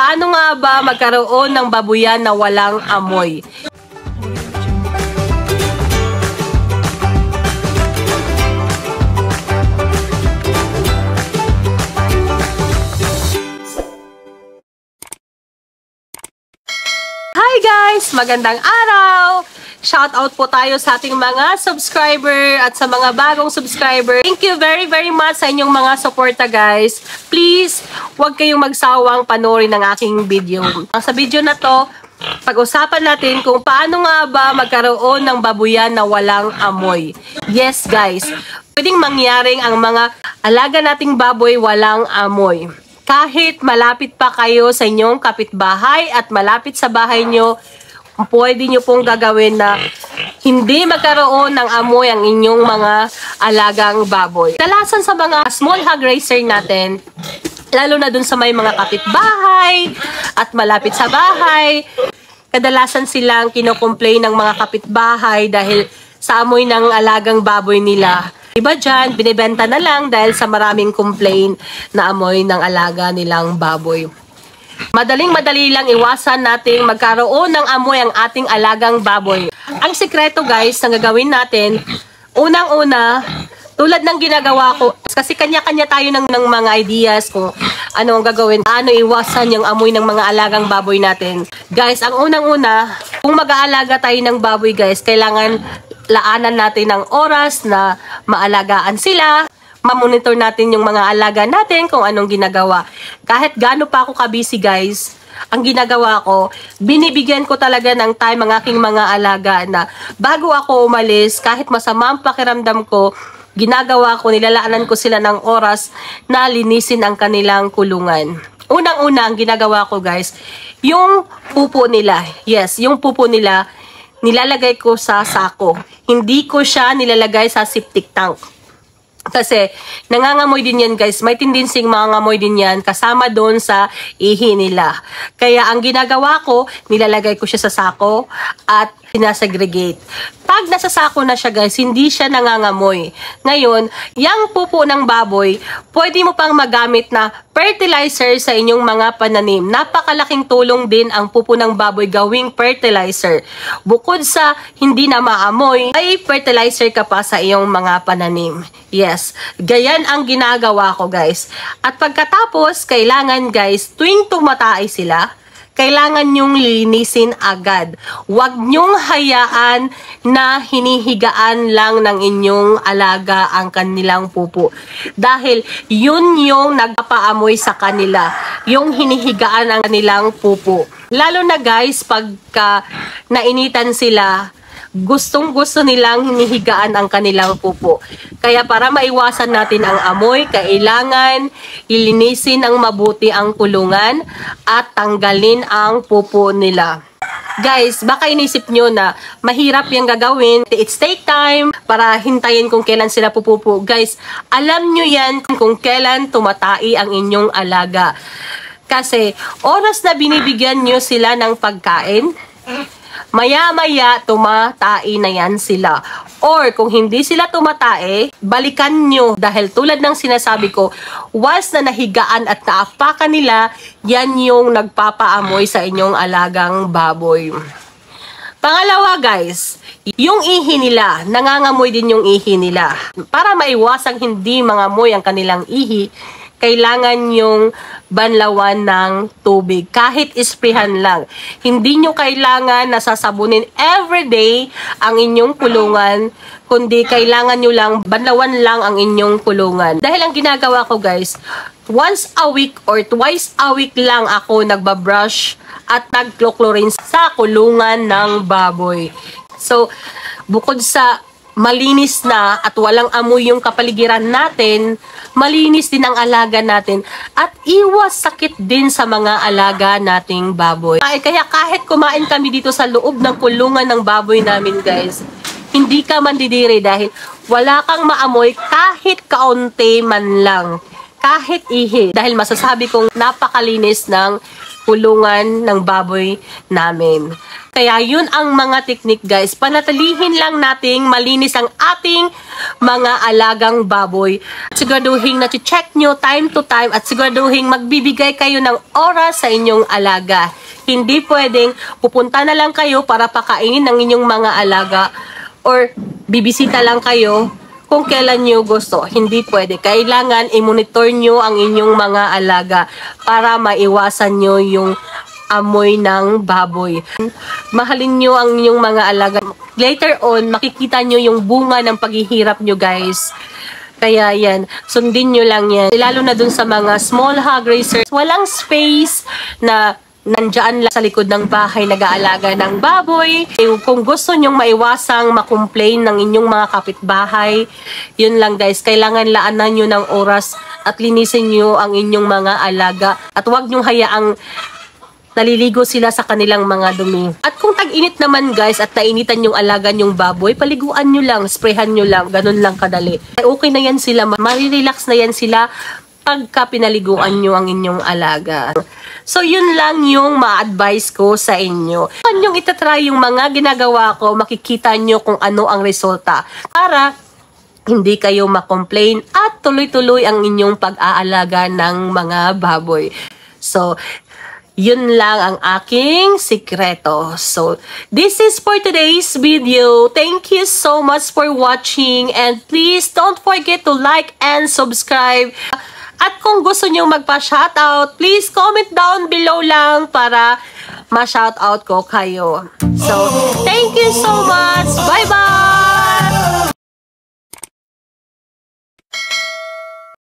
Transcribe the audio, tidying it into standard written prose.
paano nga ba magkaroon ng babuyan na walang amoy. Hi guys! Magandang araw! Shout out po tayo sa ating mga subscriber at sa mga bagong subscriber. Thank you very much sa inyong mga suporta guys. Please, huwag kayong magsawang panoorin ng aking video. Sa video na to, pag-usapan natin kung paano nga ba magkaroon ng babuyan na walang amoy. Yes guys, pwedeng mangyaring ang mga alaga nating baboy walang amoy. Kahit malapit pa kayo sa inyong kapitbahay at malapit sa bahay nyo, pwede nyo pong gagawin na hindi magkaroon ng amoy ang inyong mga alagang baboy. Kadalasan sa mga small hog raiser natin, lalo na dun sa may mga kapitbahay at malapit sa bahay, kadalasan silang kinocomplain ng mga kapitbahay dahil sa amoy ng alagang baboy nila. Iba dyan, binibenta na lang dahil sa maraming complain na amoy ng alaga nilang baboy. Madaling-madali lang iwasan nating magkaroon ng amoy ang ating alagang baboy. Ang sikreto guys na gagawin natin, unang-una, tulad ng ginagawa ko, kasi kanya-kanya tayo ng mga ideas kung ano ang gagawin, ano iwasan yung amoy ng mga alagang baboy natin. Guys, ang unang-una, kung mag-aalaga tayo ng baboy guys, kailangan laanan natin ng oras na maalagaan sila. Mamonitor natin yung mga alaga natin kung anong ginagawa. Kahit gaano pa ako kabisi guys, ang ginagawa ko, binibigyan ko talaga ng time ang aking mga alaga na bago ako umalis, kahit masama ang pakiramdam ko, ginagawa ko, nilalaanan ko sila ng oras na linisin ang kanilang kulungan. Unang-una ang ginagawa ko guys, yung pupo nila. Yes, yung pupo nila, nilalagay ko sa sako. Hindi ko siya nilalagay sa septic tank. Kasi nangangamoy din yan guys, may tendency mangangamoy din yan kasama doon sa ihi nila. Kaya ang ginagawa ko, nilalagay ko siya sa sako at sinasegregate. Pag nasa sako na siya guys, hindi siya nangangamoy. Ngayon, yung pupo ng baboy, pwede mo pang magamit na fertilizer sa inyong mga pananim. Napakalaking tulong din ang pupo ng baboy gawing fertilizer. Bukod sa hindi na maamoy, ay fertilizer ka pa sa iyong mga pananim. Yes, gayan ang ginagawa ko guys. At pagkatapos, kailangan guys, tuwing tumatay sila, kailangan nyong linisin agad. Huwag nyong hayaan na hinihigaan lang ng inyong alaga ang kanilang pupo. Dahil yun yung nagpapaamoy sa kanila. Yung hinihigaan ang kanilang pupo. Lalo na guys, pagka nainitan sila, gustong-gusto nilang hinihigaan ang kanilang pupo. Kaya para maiwasan natin ang amoy, kailangan ilinisin ng mabuti ang kulungan at tanggalin ang pupo nila. Guys, baka inisip nyo na mahirap yung gagawin. It's take time para hintayin kung kailan sila pupupo. Guys, alam nyo yan kung kailan tumatai ang inyong alaga. Kasi oras na binibigyan nyo sila ng pagkain, maya-maya tumatai na yan sila. Or kung hindi sila tumatai, balikan nyo. Dahil tulad ng sinasabi ko, once na nahigaan at naapakan nila, yan yung nagpapaamoy sa inyong alagang baboy. Pangalawa guys, yung ihi nila, nangangamoy din yung ihi nila. Para maiwasang hindi mangamoy ang kanilang ihi, kailangan yung banlawan ng tubig. Kahit isprehan lang. Hindi nyo kailangan nasasabunin everyday ang inyong kulungan, kundi kailangan nyo lang, banlawan lang ang inyong kulungan. Dahil ang ginagawa ko guys, once a week or twice a week lang ako nagbabrush at nagchlorine sa kulungan ng baboy. So, bukod sa malinis na at walang amoy yung kapaligiran natin, malinis din ang alaga natin at iwas sakit din sa mga alaga nating baboy. Kaya kahit kumain kami dito sa loob ng kulungan ng baboy namin guys, hindi ka mandidiri dahil wala kang maamoy kahit kaunti man lang. kahit ihi. Dahil masasabi kong napakalinis ng kulungan ng baboy namin. Kaya yun ang mga teknik guys. Panatilihin lang nating malinis ang ating mga alagang baboy. Siguraduhin na check nyo time to time at siguraduhin magbibigay kayo ng oras sa inyong alaga. Hindi pwedeng pupunta na lang kayo para pakainin ng inyong mga alaga or bibisita lang kayo kung kailan nyo gusto. Hindi pwede. Kailangan i-monitor nyo ang inyong mga alaga para maiwasan nyo yung amoy ng baboy. Mahalin nyo ang inyong mga alaga. Later on, makikita nyo yung bunga ng paghihirap nyo guys. Kaya yan, sundin nyo lang yan. Lalo na dun sa mga small hog raisers. Walang space na nandyan lang sa likod ng bahay nag-aalaga ng baboy. Kung gusto nyong maiwasang makomplain ng inyong mga kapitbahay, yun lang guys, kailangan laanan nyo ng oras at linisin nyo ang inyong mga alaga. At huwag nyong hayaang naliligo sila sa kanilang mga dumi. At kung tag-init naman guys at nainitan yung alaga yung baboy, paliguan nyo lang, sprayhan nyo lang, ganun lang kadali. Okay na yan sila, marirelax na yan sila pagka pinaliguan nyo ang inyong alaga. So yun lang yung ma-advise ko sa inyo. Kung yung itatry yung mga ginagawa ko, makikita nyo kung ano ang resulta. Para hindi kayo makomplain at tuloy-tuloy ang inyong pag-aalaga ng mga baboy. So, yun lang ang aking sikreto. So, this is for today's video. Thank you so much for watching and please don't forget to like and subscribe. At kung gusto nyo magpa-shoutout, please comment down below lang para ma-shoutout ko kayo. So, thank you so much. Bye-bye!